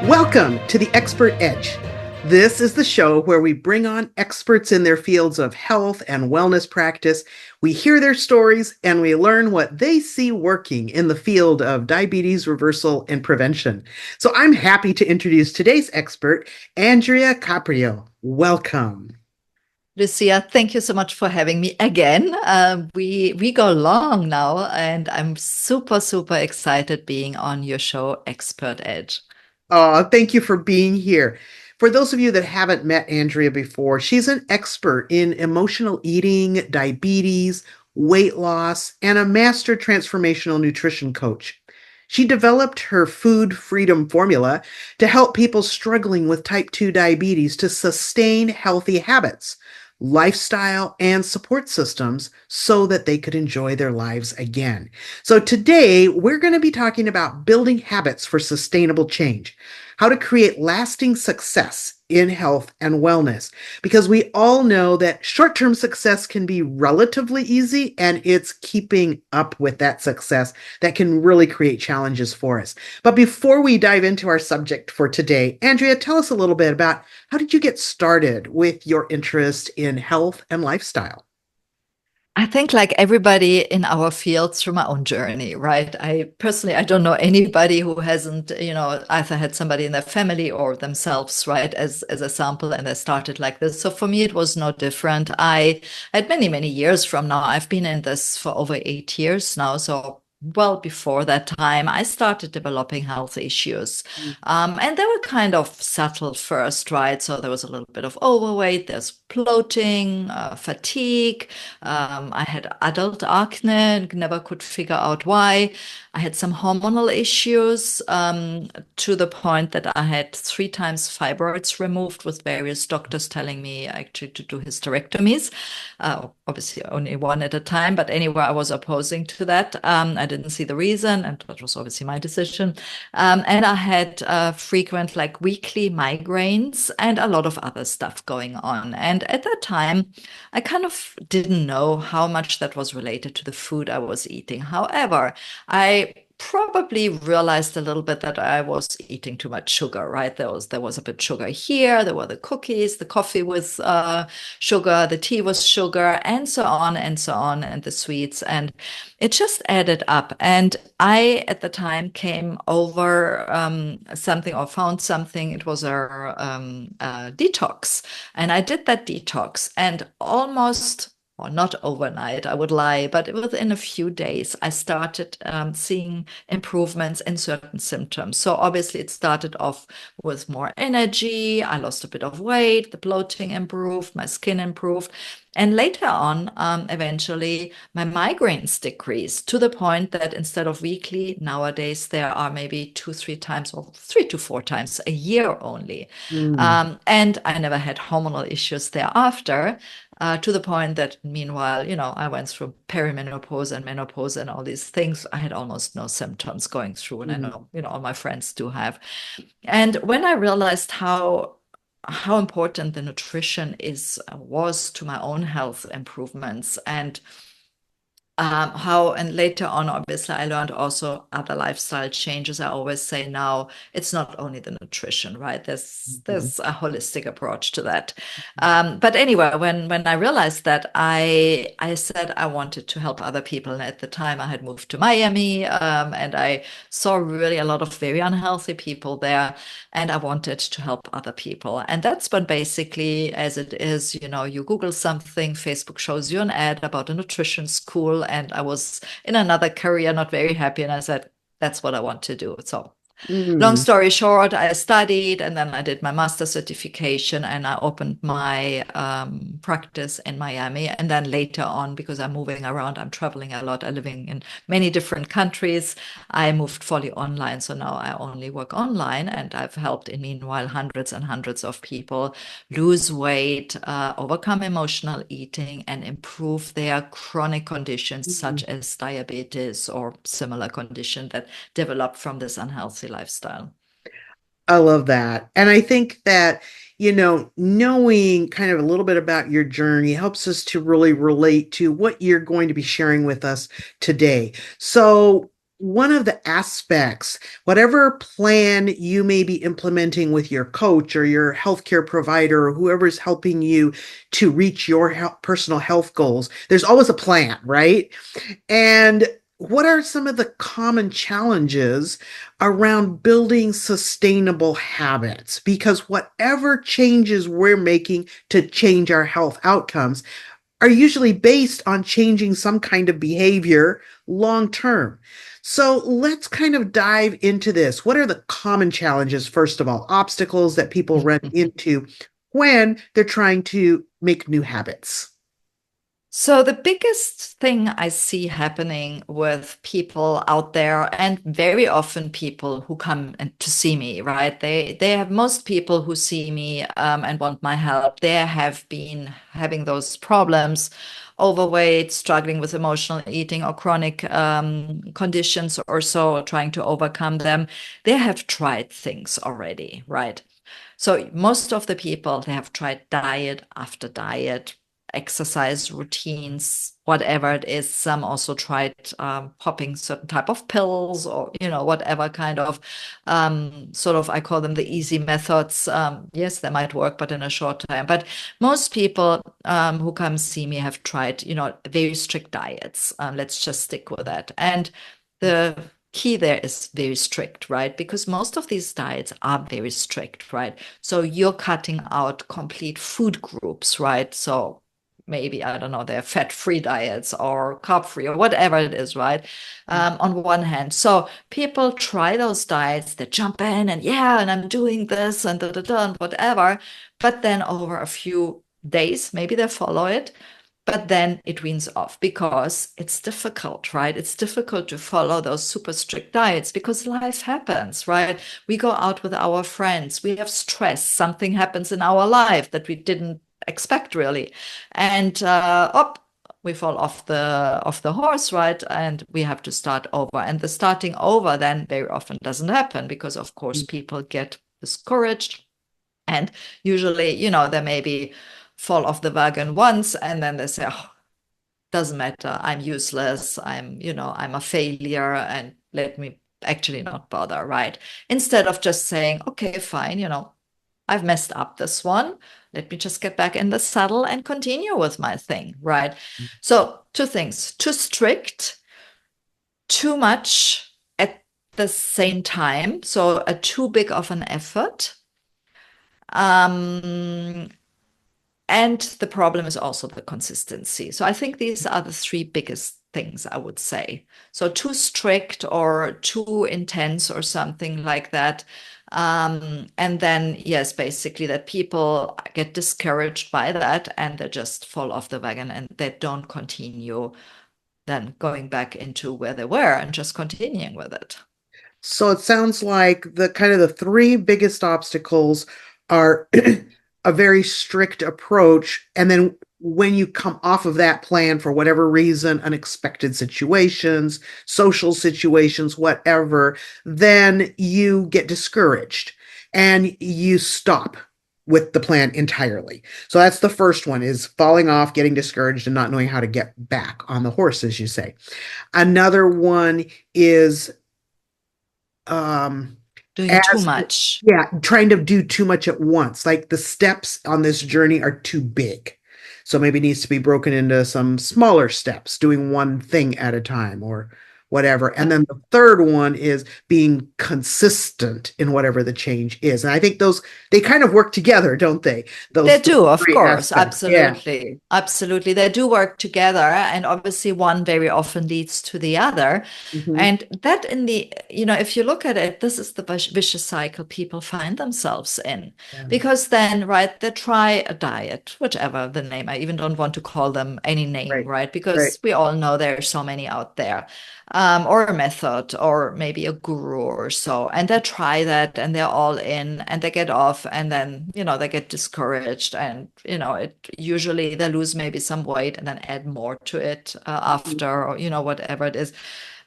Welcome to the Expert Edge. This is the show where we bring on experts in their fields of health and wellness practice. We hear their stories and we learn what they see working in the field of diabetes reversal and prevention. So I'm happy to introduce today's expert, Andrea Caprio. Welcome. Lucia, thank you so much for having me again. We go long now, and I'm super excited being on your show, Expert Edge. Thank you for being here. For those of you that haven't met Andrea before, she's an expert in emotional eating, diabetes, weight loss, and a master transformational nutrition coach. She developed her food freedom formula to help people struggling with type 2 diabetes to sustain healthy habits, lifestyle, and support systems so that they could enjoy their lives again. So today we're going to be talking about building habits for sustainable change, how to create lasting success in health and wellness, because we all know that short-term success can be relatively easy, and it's keeping up with that success that can really create challenges for us. But before we dive into our subject for today, Andrea, tell us a little bit about how did you get started with your interest in health and lifestyle? I think like everybody in our field through my own journey, right? I don't know anybody who hasn't, either had somebody in their family or themselves, right, as a sample, and they started like this. So for me, it was no different. I had many years from now. I've been in this for over 8 years now. So well before that time, I started developing health issues. And they were kind of subtle first, right? So there was a little bit of overweight, there's bloating, fatigue. I had adult acne, never could figure out why. I had some hormonal issues to the point that I had 3 times fibroids removed, with various doctors telling me actually to do hysterectomies. Obviously, only one at a time, but anyway, I was opposing to that. I didn't see the reason, and that was obviously my decision. And I had frequent, like weekly migraines and a lot of other stuff going on. And at that time, I kind of didn't know how much that was related to the food I was eating. However, I probably realized a little bit that I was eating too much sugar, right? There was a bit sugar here. There were the cookies, the coffee with sugar, the tea was sugar, and so on and so on, and the sweets, and it just added up. And I, at the time, came over something or found something. It was a detox, and I did that detox, and almost, or not overnight, I would lie, but within a few days, I started seeing improvements in certain symptoms. So obviously it started off with more energy. I lost a bit of weight, the bloating improved, my skin improved. And later on, eventually, my migraines decreased to the point that instead of weekly, nowadays there are maybe 2, 3 times or 3 to 4 times a year only. Mm. And I never had hormonal issues thereafter. To the point that meanwhile, I went through perimenopause and menopause and all these things. I had almost no symptoms going through, and I Mm. know, all my friends do have. And when I realized how important the nutrition was to my own health improvements, and and later on, obviously, I learned also other lifestyle changes. I always say now it's not only the nutrition, right? Mhm. There's a holistic approach to that. But anyway, when I realized that, I said I wanted to help other people. And at the time, I had moved to Miami, and I saw really a lot of very unhealthy people there, and I wanted to help other people. And that's when basically, as it is, you Google something, Facebook shows you an ad about a nutrition school, and I was in another career, not very happy. And I said, that's what I want to do. So long Mm. story short, I studied, and then I did my master certification, and I opened my practice in Miami. And then later on, because I'm moving around, I'm traveling a lot, I'm living in many different countries, I moved fully online. So now I only work online, and I've helped in meanwhile hundreds and hundreds of people lose weight, overcome emotional eating, and improve their chronic conditions such Mm. as diabetes or similar condition that develop from this unhealthy lifestyle. I love that. And I think that, knowing kind of a little bit about your journey helps us to really relate to what you're going to be sharing with us today. So, one of the aspects, whatever plan you may be implementing with your coach or your healthcare provider or whoever's helping you to reach your personal health goals, there's always a plan, right? And what are some of the common challenges around building sustainable habits? Because whatever changes we're making to change our health outcomes are usually based on changing some kind of behavior long term. So let's kind of dive into this. What are the common challenges, first of all, obstacles that people run into when they're trying to make new habits? So the biggest thing I see happening with people out there, and very often people who come to see me, right? They have most people who see me and want my help. They have been having those problems, overweight, struggling with emotional eating or chronic conditions or so, trying to overcome them. They have tried things already, right? So most of the people, they have tried diet after diet, exercise routines, whatever it is. Some also tried popping certain type of pills or, whatever kind of sort of, I call them the easy methods. Yes, they might work, but in a short time. But most people who come see me have tried, very strict diets. Let's just stick with that. And the key there is very strict, right? Because most of these diets are very strict, right? So you're cutting out complete food groups, right? So maybe, I don't know, they're fat-free diets or carb-free or whatever it is, right? On one hand. So people try those diets, they jump in and yeah, and I'm doing this and da da da and whatever. But then over a few days, maybe they follow it, but then it weans off because it's difficult, right? It's difficult to follow those super strict diets because life happens, right? We go out with our friends, we have stress, something happens in our life that we didn't expect really, and we fall off the horse, right? And we have to start over. And the starting over then very often doesn't happen because, of course, people get discouraged. And usually, they maybe fall off the wagon once and then they say, oh, doesn't matter. I'm useless. I'm a failure and let me actually not bother, right? Instead of just saying, okay, fine, I've messed up this one. Let me just get back in the saddle and continue with my thing, right? So, two things: too strict, too much at the same time. So, a too big of an effort. Um, and the problem is also the consistency. So I think these are the three biggest things I would say. So too strict or too intense or something like that. And then, yes, basically that people get discouraged by that and they just fall off the wagon and they don't continue then going back into where they were and just continuing with it. So it sounds like the kind of the three biggest obstacles are a very strict approach. And then when you come off of that plan for whatever reason, unexpected situations, social situations, whatever, then you get discouraged and you stop with the plan entirely. So that's the first one is falling off, getting discouraged and not knowing how to get back on the horse, as you say. Another one is um Doing too as much. yeah, trying to do too much at once. Like the steps on this journey are too big. So maybe it needs to be broken into some smaller steps, doing one thing at a time or whatever. And then the third one is being consistent in whatever the change is. And I think those they kind of work together, don't they? They Those do, of three course. aspects. Yeah. Absolutely. Absolutely. They do work together. And obviously, one very often leads to the other. Mhm. And that, if you look at it, this is the vicious cycle people find themselves in. Yeah. Because then, right, they try a diet, whichever the name, I even don't want to call them any name, Right. right? Right. Because we all know there are so many out there, or a method, or maybe a guru or so. And they try that and they're all in and they get off and then, they get discouraged and, it usually they lose maybe some weight and then add more to it after, or, whatever it is.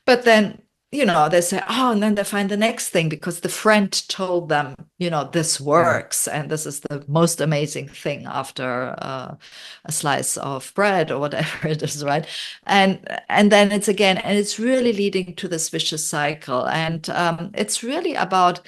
But then they say, oh, and then they find the next thing because the friend told them, this Yeah. works. And this is the most amazing thing after a slice of bread or whatever it is, right? And then it's again, and it's really leading to this vicious cycle. And it's really about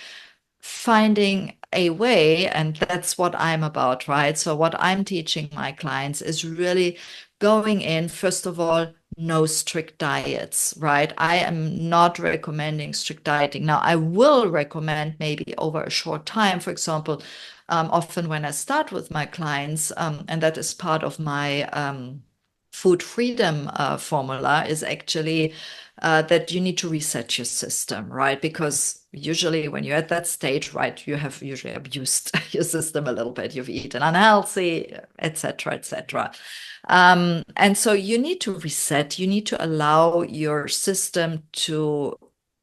finding a way, and that's what I'm about, right? So what I'm teaching my clients is really going in, first of all, no strict diets, right? I am not recommending strict dieting. Now, I will recommend maybe over a short time, for example, often when I start with my clients, and that is part of my food freedom formula, is actually that you need to reset your system, right? Because usually when you're at that stage, right, you have usually abused your system a little bit. You've eaten unhealthy, etc., etc. And so you need to reset. You need to allow your system to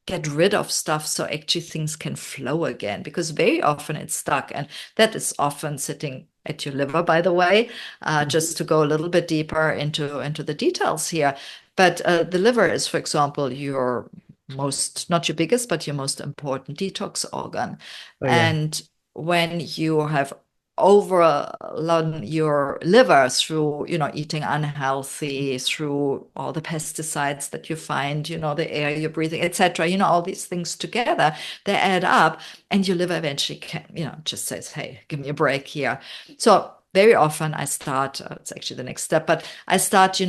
get rid of stuff so actually things can flow again, because very often it's stuck, and that is often sitting at your liver, by the way. Mhm. Just to go a little bit deeper into the details here. But the liver is, for example, your most, not your biggest, but your most important detox organ. Oh, yeah. And when you have overloaded your liver through, eating unhealthy, through all the pesticides that you find, the air you're breathing, etc., all these things together, they add up, and your liver eventually can, just says, hey, give me a break here. So very often I start, it's actually the next step, but I start,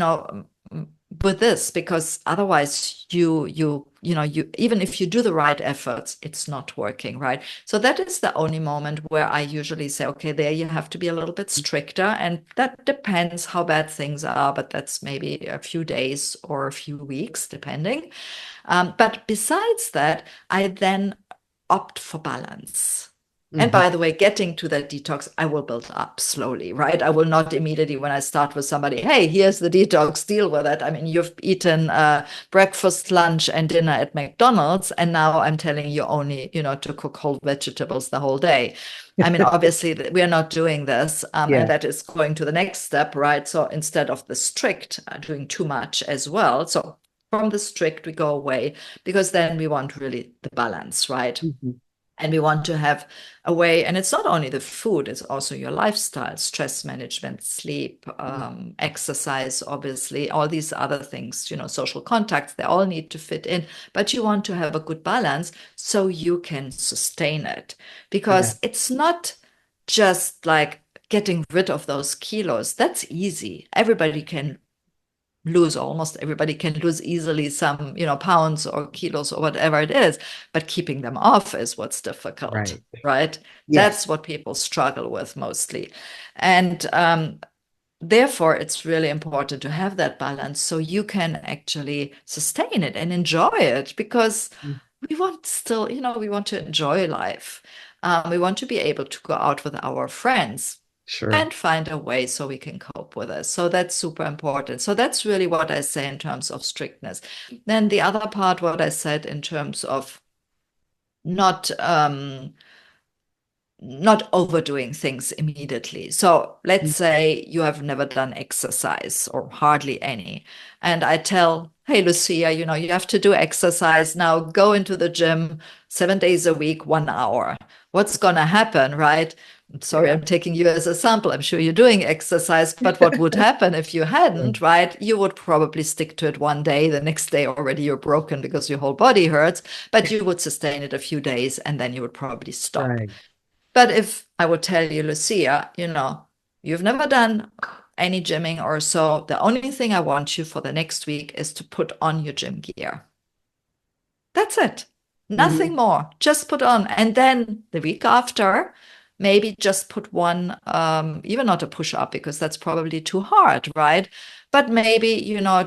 with this, because otherwise you even if you do the right efforts, it's not working, right? So that is the only moment where I usually say, okay, there you have to be a little bit stricter, and that depends how bad things are, but that's maybe a few days or a few weeks depending. But besides that, I then opt for balance. And Mhm. by the way, getting to that detox, I will build up slowly, right? I will not immediately, when I start with somebody, hey, here's the detox, deal with it. I mean, you've eaten breakfast, lunch, and dinner at McDonald's, and now I'm telling you only, to cook whole vegetables the whole day. I mean, obviously, we are not doing this, and Yeah. that is going to the next step, right? So instead of the strict, doing too much as well. So from the strict, we go away, because then we want really the balance, right? Mhm. And we want to have a way, and it's not only the food, it's also your lifestyle, stress management, sleep, exercise, obviously, all these other things, social contacts, they all need to fit in. But you want to have a good balance so you can sustain it, Yeah. because it's not just like getting rid of those kilos. That's easy. Everybody can lose, almost everybody can lose easily some, pounds or kilos or whatever it is, but keeping them off is what's difficult, Right. right? Yes. That's what people struggle with mostly. And therefore, it's really important to have that balance so you can actually sustain it and enjoy it, because Mm. we want still, we want to enjoy life. We want to be able to go out with our friends Sure. and find a way so we can cope with it. So that's super important. So that's really what I say in terms of strictness. Then the other part, what I said in terms of not not overdoing things immediately. So let's Mm. say you have never done exercise or hardly any. And I tell, hey, Lucia, you have to do exercise now. Go into the gym 7 days a week, 1 hour. What's going to happen, right? Sorry, Yeah. I'm taking you as a sample. I'm sure you're doing exercise, but what would happen if you Right. hadn't, right? You would probably stick to it one day. The next day already you're broken because your whole body hurts, but you would sustain it a few days and then you would probably stop. Right. But if I would tell you, Lucia, you've never done any gymming or so, the only thing I want you for the next week is to put on your gym gear. That's it. Nothing Mhm. more. Just put on. And then the week after, maybe just put one, even not a push up, because that's probably too hard, right? But maybe,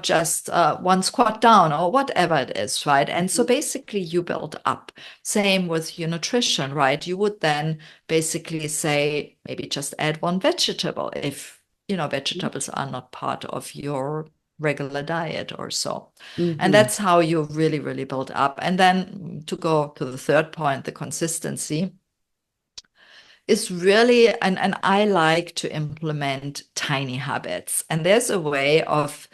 just one squat down or whatever it is, right? And so Mhm. basically you build up. Same with your nutrition, right? You would then basically say, maybe just add one vegetable if, vegetables are not part of your regular diet or so. And Mhm. that's how you really, really build up. And then to go to the third point, the consistency is really, and I like to implement tiny habits. And there's a way of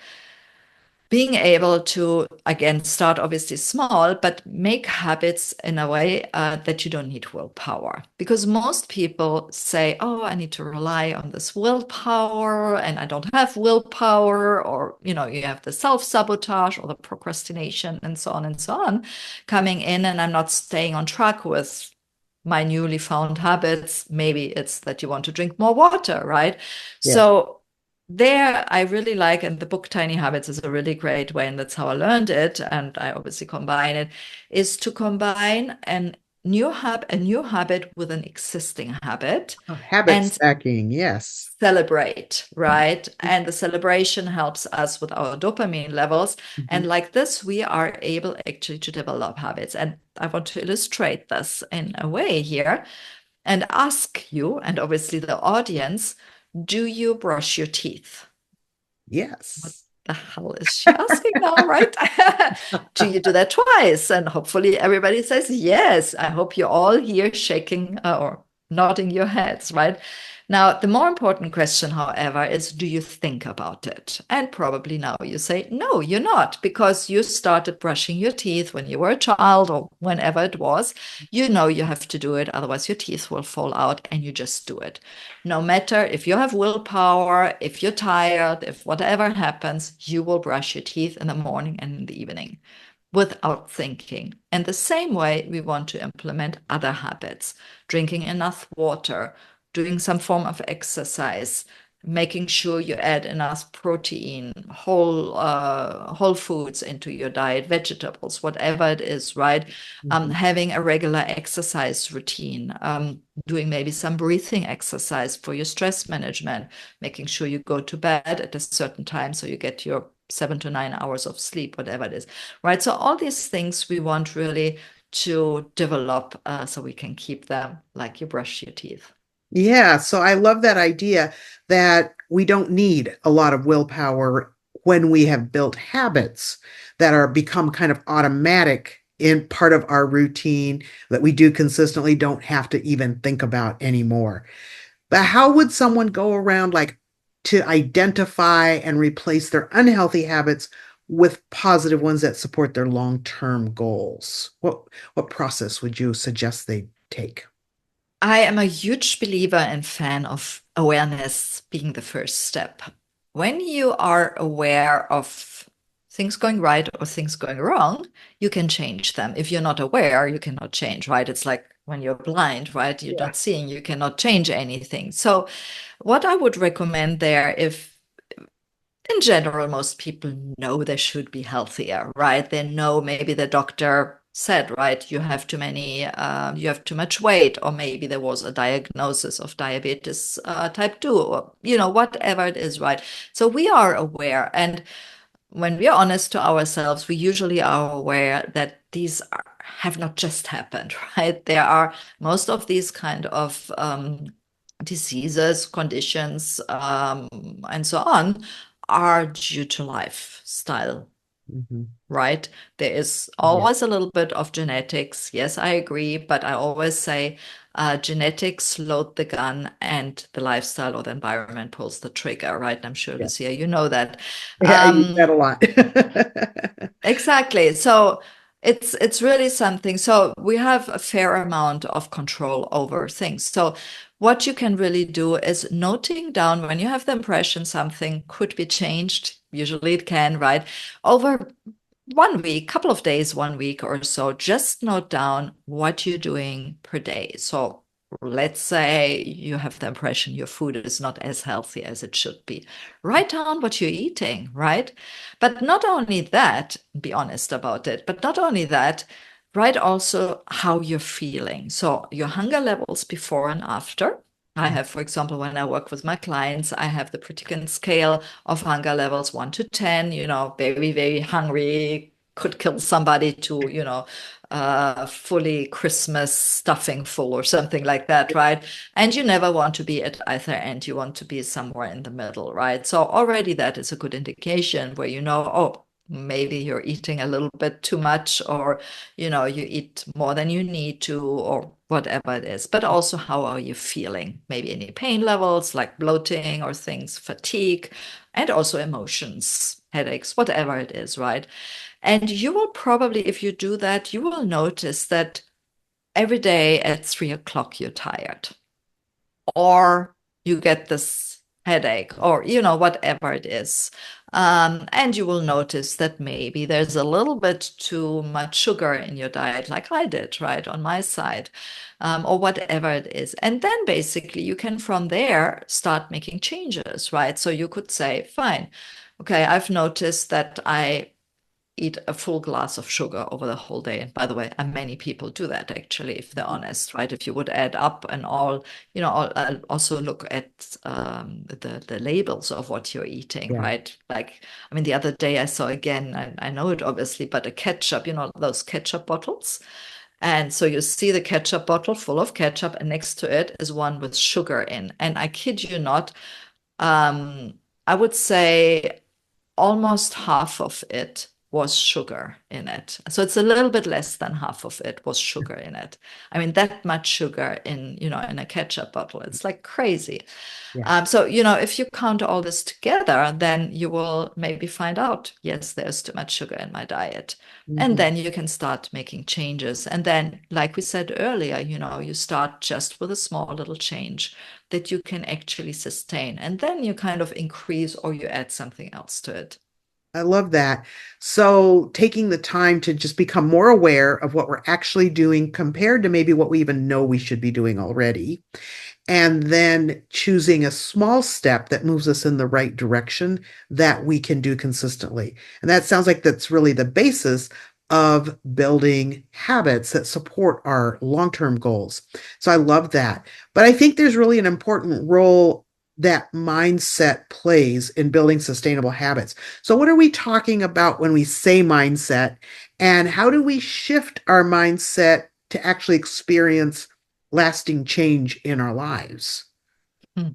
being able to, again, start obviously small, but make habits in a way that you don't need willpower. Because most people say, oh, I need to rely on this willpower and I don't have willpower, or, you have the self-sabotage or the procrastination and so on and so on coming in, and I'm not staying on track with my newly found habits. Maybe it's that you want to drink more water, right? Yeah. So there, I really like, and the book Tiny Habits is a really great way, and that's how I learned it. And I obviously combine it, is to combine a new habit with an existing habit Oh, habit and stacking. Yes. celebrate, right? And the celebration helps us with our dopamine levels. Mhm. And like this, we are able actually to develop habits. And I want to illustrate this in a way here and ask you, and obviously the audience, do you brush your teeth? What Yes. the hell is she asking now, right? Do you do that twice? And hopefully everybody says yes. I hope you're all here shaking or nodding your heads, right? Now, the more important question, however, is do you think about it? And probably now you say, no, you're not, because you started brushing your teeth when you were a child or whenever it was. You know you have to do it, otherwise your teeth will fall out, and you just do it. No matter if you have willpower, if you're tired, if whatever happens, you will brush your teeth in the morning and in the evening without thinking. And the same way, we want to implement other habits, drinking enough water, doing some form of exercise, making sure you add enough protein, whole foods into your diet, vegetables, whatever it is, right? Mhm. Having a regular exercise routine, doing maybe some breathing exercise for your stress management, making sure you go to bed at a certain time so you get your 7 to 9 hours of sleep, whatever it is, right? So all these things we want really to develop so we can keep them like you brush your teeth. Yeah, so I love that idea that we don't need a lot of willpower when we have built habits that are become kind of automatic in part of our routine that we do consistently, don't have to even think about anymore. But how would someone go around like to identify and replace their unhealthy habits with positive ones that support their long-term goals? What process would you suggest they take? I am a huge believer and fan of awareness being the first step. When you are aware of things going right or things going wrong, you can change them. If you're not aware, you cannot change, right? It's like when you're blind, right? You're Yeah. not seeing, you cannot change anything. So, what I would recommend there, if in general, most people know they should be healthier, right? They know maybe the doctor said, right, you have too much weight, or maybe there was a diagnosis of diabetes type 2, or, whatever it is, right? So we are aware. And when we are honest to ourselves, we usually are aware that have not just happened, right? There are most of these kind of diseases, conditions, and so on are due to lifestyle, Mhm. right? There is Yeah. always a little bit of genetics. Yes, I agree, but I always say genetics load the gun and the lifestyle or the environment pulls the trigger, right? And I'm sure, Yeah. Lucia, you know that. Yeah, I use that Um, a lot. Exactly. So it's really something. So we have a fair amount of control over things. So what you can really do is noting down when you have the impression something could be changed. Usually it can, right? Over one week, couple of days, 1 week or so, just note down what you're doing per day. So let's say you have the impression your food is not as healthy as it should be. Write down what you're eating, right? But not only that, be honest about it, but not only that, write also how you're feeling. So your hunger levels before and after. I have, for example, when I work with my clients, I have the Pritikin scale of hunger levels 1 to 10, very, very hungry, could kill somebody, to, fully Christmas stuffing full or something like that, right? And you never want to be at either end. You want to be somewhere in the middle, right? So already that is a good indication where oh, maybe you're eating a little bit too much, or, you eat more than you need to, or whatever it is. But also, how are you feeling? Maybe any pain levels like bloating or things, fatigue, and also emotions, headaches, whatever it is, right? And you will probably, if you do that, you will notice that every day at 3 o'clock you're tired, or you get this headache, or whatever it is. And you will notice that maybe there's a little bit too much sugar in your diet, like I did, right, on my side, or whatever it is. And then basically you can from there start making changes, right? So you could say, fine, okay, I've noticed that I eat a full glass of sugar over the whole day. And by the way, and many people do that actually, if they're honest, right? If you would add up and all, I'll also look at the labels of what you're eating, Yeah. right? Like, I mean, the other day I saw again, I know it obviously, but a ketchup, those ketchup bottles. And so you see the ketchup bottle full of ketchup, and next to it is one with sugar in. And I kid you not, I would say almost half of it was sugar in it. So it's a little bit less than half of it was sugar in it. I mean, that much sugar in a ketchup bottle. It's like crazy. Yeah. So, if you count all this together, then you will maybe find out, yes, there's too much sugar in my diet. And Mhm. then you can start making changes. And then, like we said earlier, you start just with a small little change that you can actually sustain. And then you kind of increase or you add something else to it. I love that. So, taking the time to just become more aware of what we're actually doing compared to maybe what we even know we should be doing already, and then choosing a small step that moves us in the right direction that we can do consistently. And that sounds like that's really the basis of building habits that support our long-term goals. So I love that. But I think there's really an important role that mindset plays in building sustainable habits. So what are we talking about when we say mindset, and how do we shift our mindset to actually experience lasting change in our lives? Hmm.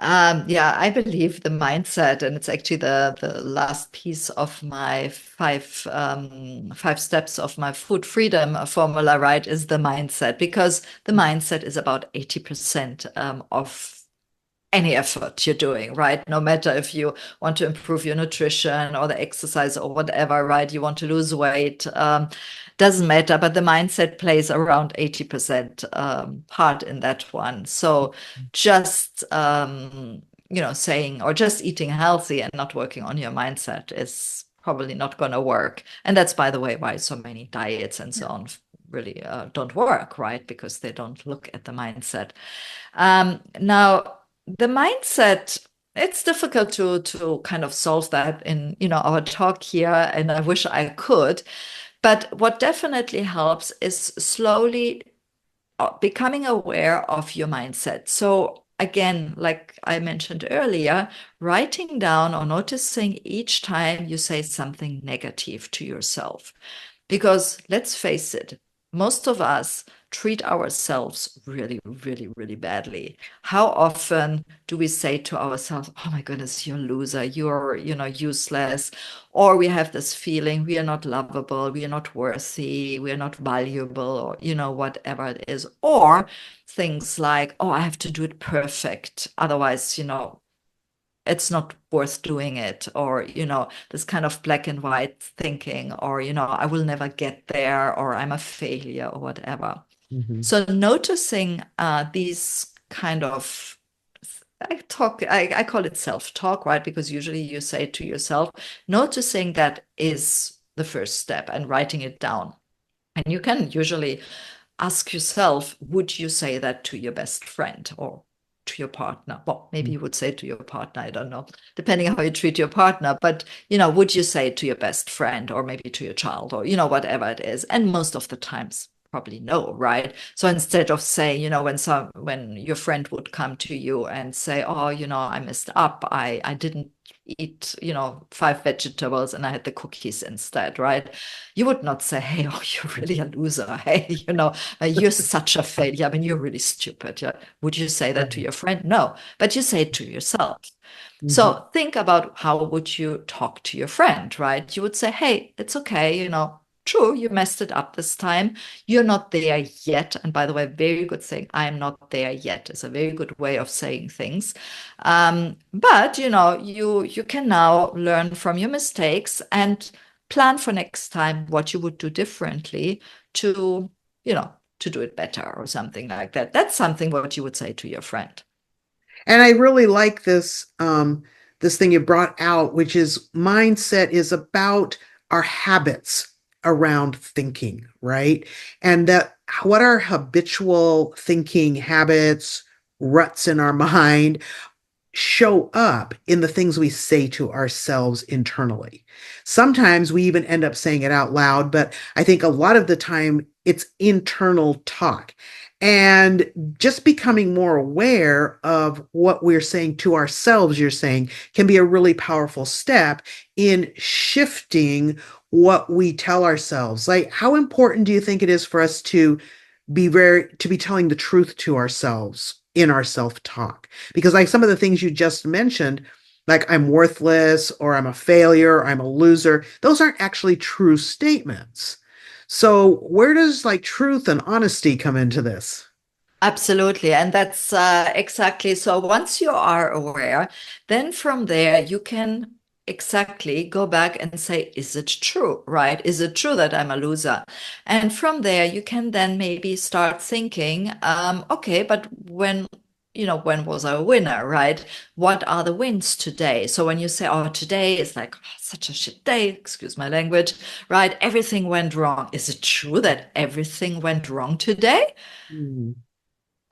Yeah, I believe the mindset, and it's actually the last piece of my five steps of my food freedom formula, right, is the mindset, because the mindset is about 80% of any effort you're doing, right? No matter if you want to improve your nutrition or the exercise or whatever, right? You want to lose weight, doesn't matter, but the mindset plays around 80% part in that one. So just, saying or just eating healthy and not working on your mindset is probably not going to work. And that's, by the way, why so many diets and so on really don't work, right? Because they don't look at the mindset. Now, the mindset, it's difficult to kind of solve that in our talk here, and I wish I could. But what definitely helps is slowly becoming aware of your mindset. So again, like I mentioned earlier, writing down or noticing each time you say something negative to yourself. Because let's face it, most of us treat ourselves really, really, really badly. How often do we say to ourselves, "Oh my goodness, you're a loser, you're, useless," or we have this feeling we are not lovable, we are not worthy, we are not valuable, or, whatever it is. Or things like, "Oh, I have to do it perfect. Otherwise, it's not worth doing it," or this kind of black and white thinking, or I will never get there, or I'm a failure, or whatever. Mhm. So noticing these kind of I call it self-talk, right? Because usually you say to yourself, noticing that is the first step, and writing it down. And you can usually ask yourself, would you say that to your best friend or to your partner? Well, maybe you would say to your partner, I don't know, depending on how you treat your partner. But, would you say it to your best friend, or maybe to your child, or, whatever it is? And most of the times, probably no, right? So instead of saying, when your friend would come to you and say, "Oh, I messed up, I didn't eat, 5 vegetables and I had the cookies instead," right? You would not say, "Hey, oh, you're really a loser. Hey, you're such a failure. I mean, you're really stupid." Yeah. Would you say that to Right. your friend? No, but you say it to yourself. Mhm. So think about, how would you talk to your friend, right? You would say, "Hey, it's okay, true, you messed it up this time. You're not there yet. And by the way, very good thing. I'm not there yet is a very good way of saying things. But you can now learn from your mistakes and plan for next time what you would do differently to, you know, to do it better or something like that. That's something what you would say to your friend. And I really like this thing you brought out, which is mindset is about our habits around thinking, right? And that what our habitual thinking habits, ruts in our mind show up in the things we say to ourselves internally. Sometimes we even end up saying it out loud, but I think a lot of the time it's internal talk. And just becoming more aware of what we're saying to ourselves, you're saying, can be a really powerful step in shifting what we tell ourselves. Like, how important do you think it is for us to be telling the truth to ourselves in our self-talk? Because like some of the things you just mentioned, like I'm worthless or I'm a failure, I'm a loser, those aren't actually true statements. So where does like truth and honesty come into this? Absolutely. And that's exactly so. Once you are aware, then from there you can exactly go back and say, is it true, right? Is it true that I'm a loser? And from there you can then maybe start thinking, okay, but when was I a winner, right? What are the wins today? So when you say, oh, today is like such a shit day, excuse my language, right? Everything went wrong. Is it true that everything went wrong today? Mm,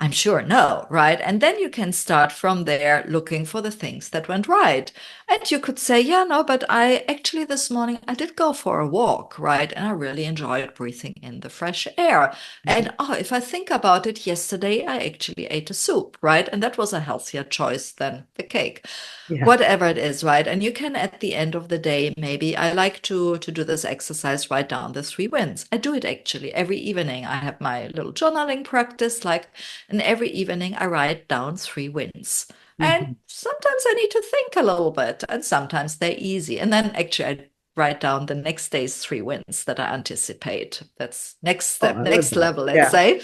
I'm sure no, right? And then you can start from there looking for the things that went right. And you could say, yeah, no, but I actually this morning I did go for a walk, right? And I really enjoyed breathing in the fresh air. mhm. And oh, if I think about it, yesterday I actually ate a soup, right? And that was a healthier choice than the cake, Yeah. whatever it is, right? And you can at the end of the day, maybe I like to do this exercise, write down the 3 wins. I do it actually every evening. I have my little journaling practice, like, and every evening I write down 3 wins. And Mhm. sometimes I need to think a little bit, and sometimes they're easy. And then actually I write down the next day's 3 wins that I anticipate. That's next Oh, step, I love next that. level, let's Yeah. say.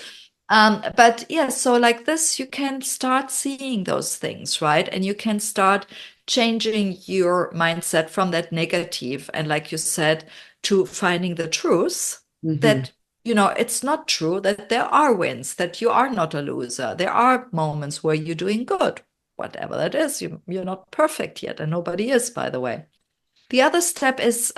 But yeah, so like this, you can start seeing those things, right? And you can start changing your mindset from that negative and, like you said, to finding the truth Hmm. that, it's not true that there are wins, that you are not a loser. There are moments where you're doing good, whatever that is. You're not perfect yet, and nobody is, by the way. The other step is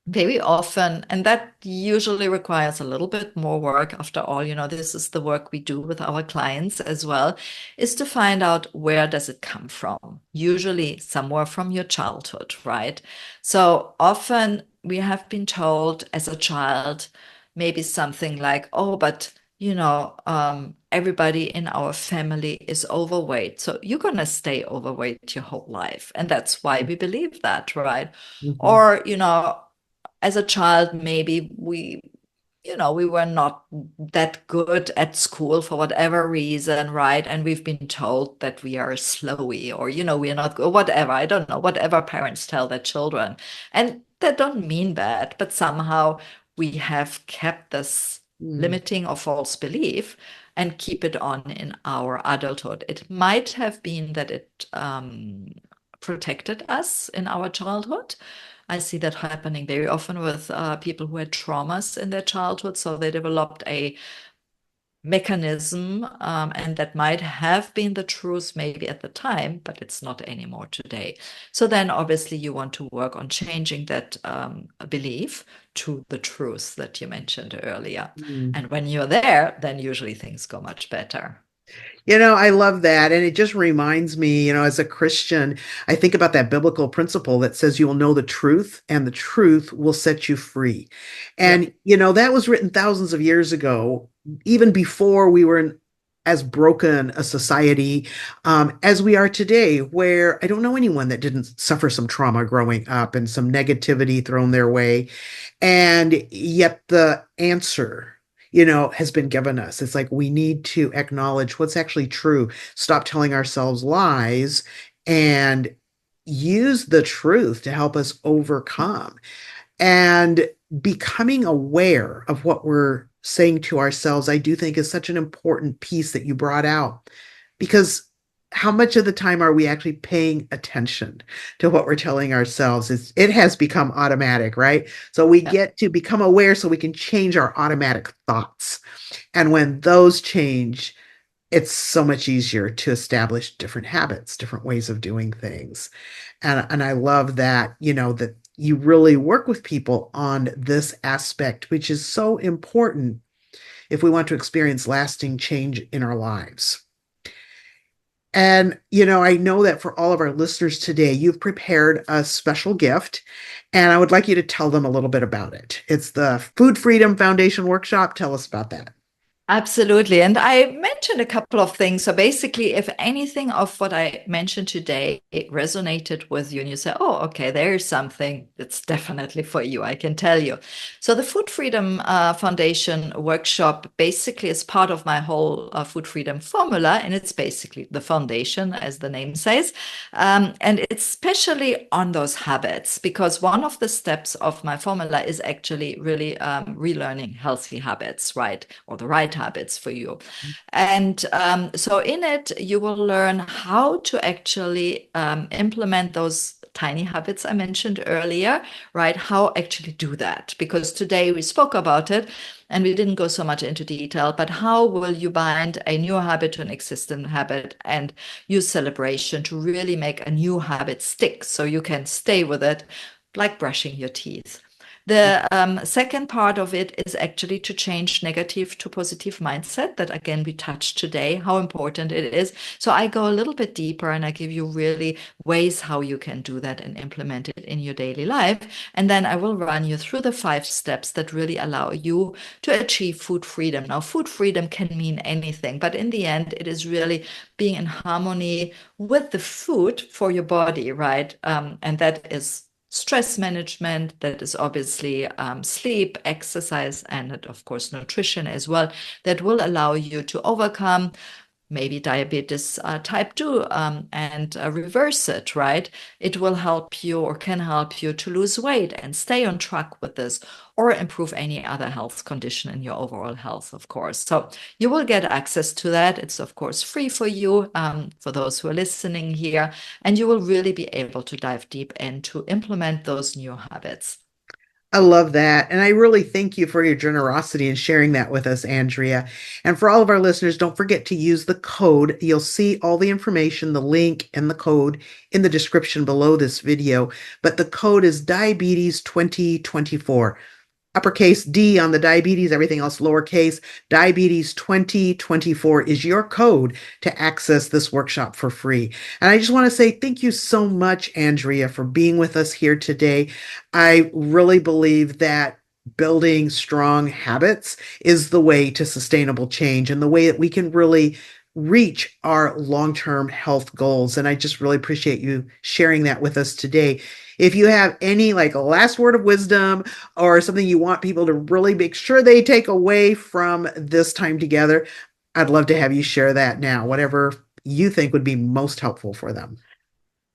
very often, and that usually requires a little bit more work. After all, this is the work we do with our clients as well, is to find out where does it come from. Usually somewhere from your childhood, right? So often we have been told as a child, maybe something like, oh, but everybody in our family is overweight. So you're going to stay overweight your whole life. And that's why we believe that, right? Hmm. Or, as a child, maybe we were not that good at school for whatever reason, right? And we've been told that we are slowy, or, we are not good, whatever. I don't know, whatever parents tell their children. And that don't mean bad, but somehow we have kept this Mm. limiting or false belief and keep it on in our adulthood. It might have been that it protected us in our childhood. I see that happening very often with people who had traumas in their childhood. So they developed a mechanism, and that might have been the truth maybe at the time, but it's not anymore today. So then obviously you want to work on changing that belief to the truth that you mentioned earlier. Mm. And when you're there, then usually things go much better. I love that. And it just reminds me, as a Christian, I think about that biblical principle that says you will know the truth and the truth will set you free. Yep. And, that was written thousands of years ago, even before we were in as broken a society as we are today, where I don't know anyone that didn't suffer some trauma growing up and some negativity thrown their way. And yet the answer, has been given us. It's like we need to acknowledge what's actually true, stop telling ourselves lies, and use the truth to help us overcome. And becoming aware of what we're saying to ourselves, I do think is such an important piece that you brought out because how much of the time are we actually paying attention to what we're telling ourselves? It has become automatic, right? So we Yeah. get to become aware so we can change our automatic thoughts. And when those change, it's so much easier to establish different habits, different ways of doing things. And I love that, that you really work with people on this aspect, which is so important if we want to experience lasting change in our lives. And, I know that for all of our listeners today, you've prepared a special gift, and I would like you to tell them a little bit about it. It's the Food Freedom Foundation Workshop. Tell us about that. Absolutely. And I mentioned a couple of things. So basically, if anything of what I mentioned today it resonated with you and you say, oh, okay, there's something that's definitely for you, I can tell you. So the Food Freedom Foundation workshop basically is part of my whole food freedom formula. And it's basically the foundation, as the name says. And it's especially on those habits, because one of the steps of my formula is actually really relearning healthy habits, right? Or the right habits for you. And so in it, you will learn how to actually implement those tiny habits I mentioned earlier, right? How actually do that? Because today we spoke about it and we didn't go so much into detail, but how will you bind a new habit to an existing habit and use celebration to really make a new habit stick so you can stay with it, like brushing your teeth? The second part of it is actually to change negative to positive mindset that again we touched today, how important it is. So I go a little bit deeper and I give you really ways how you can do that and implement it in your daily life. And then I will run you through the 5 steps that really allow you to achieve food freedom. Now, food freedom can mean anything, but in the end, it is really being in harmony with the food for your body, right? And that is stress management, that is obviously sleep, exercise, and of course nutrition as well, that will allow you to overcome maybe diabetes type 2 and reverse it, right? It will help you or can help you to lose weight and stay on track with this or improve any other health condition in your overall health, of course. So you will get access to that. It's, of course, free for you, for those who are listening here, and you will really be able to dive deep in to implement those new habits. I love that. And I really thank you for your generosity in sharing that with us, Andrea. And for all of our listeners, don't forget to use the code. You'll see all the information, the link, and the code in the description below this video. But the code is diabetes 2024. Uppercase D on the diabetes, everything else lowercase. Diabetes 2024 is your code to access this workshop for free. And I just want to say thank you so much, Andrea, for being with us here today. I really believe that building strong habits is the way to sustainable change and the way that we can really reach our long-term health goals. And I just really appreciate you sharing that with us today. If you have any like a last word of wisdom or something you want people to really make sure they take away from this time together, I'd love to have you share that now, whatever you think would be most helpful for them.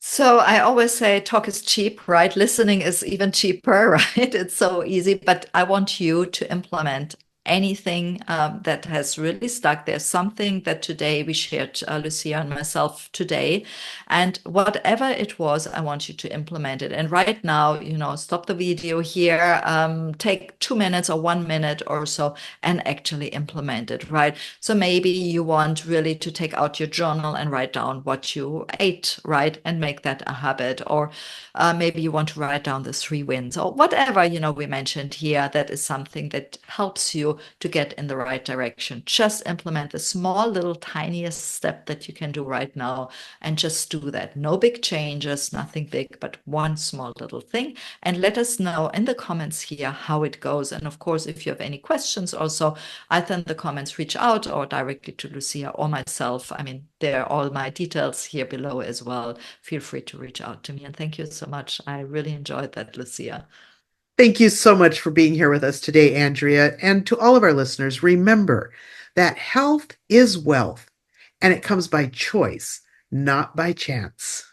So I always say talk is cheap, right? Listening is even cheaper, right? It's so easy, but I want you to implement anything that has really stuck. There's something that today we shared, Lucia and myself today, and whatever it was, I want you to implement it. And right now, stop the video here, take 2 minutes or 1 minute or so and actually implement it, right? So maybe you want really to take out your journal and write down what you ate, right? And make that a habit. Or maybe you want to write down the 3 wins or whatever, we mentioned here. That is something that helps you to get in the right direction. Just implement the small, little, tiniest step that you can do right now and just do that. No big changes, nothing big, but one small little thing. And let us know in the comments here how it goes. And of course, if you have any questions also, either in the comments, reach out or directly to Lucia or myself. I mean, there are all my details here below as well. Feel free to reach out to me. And thank you so much. I really enjoyed that, Lucia. Thank you so much for being here with us today, Andrea. And to all of our listeners, remember that health is wealth and it comes by choice, not by chance.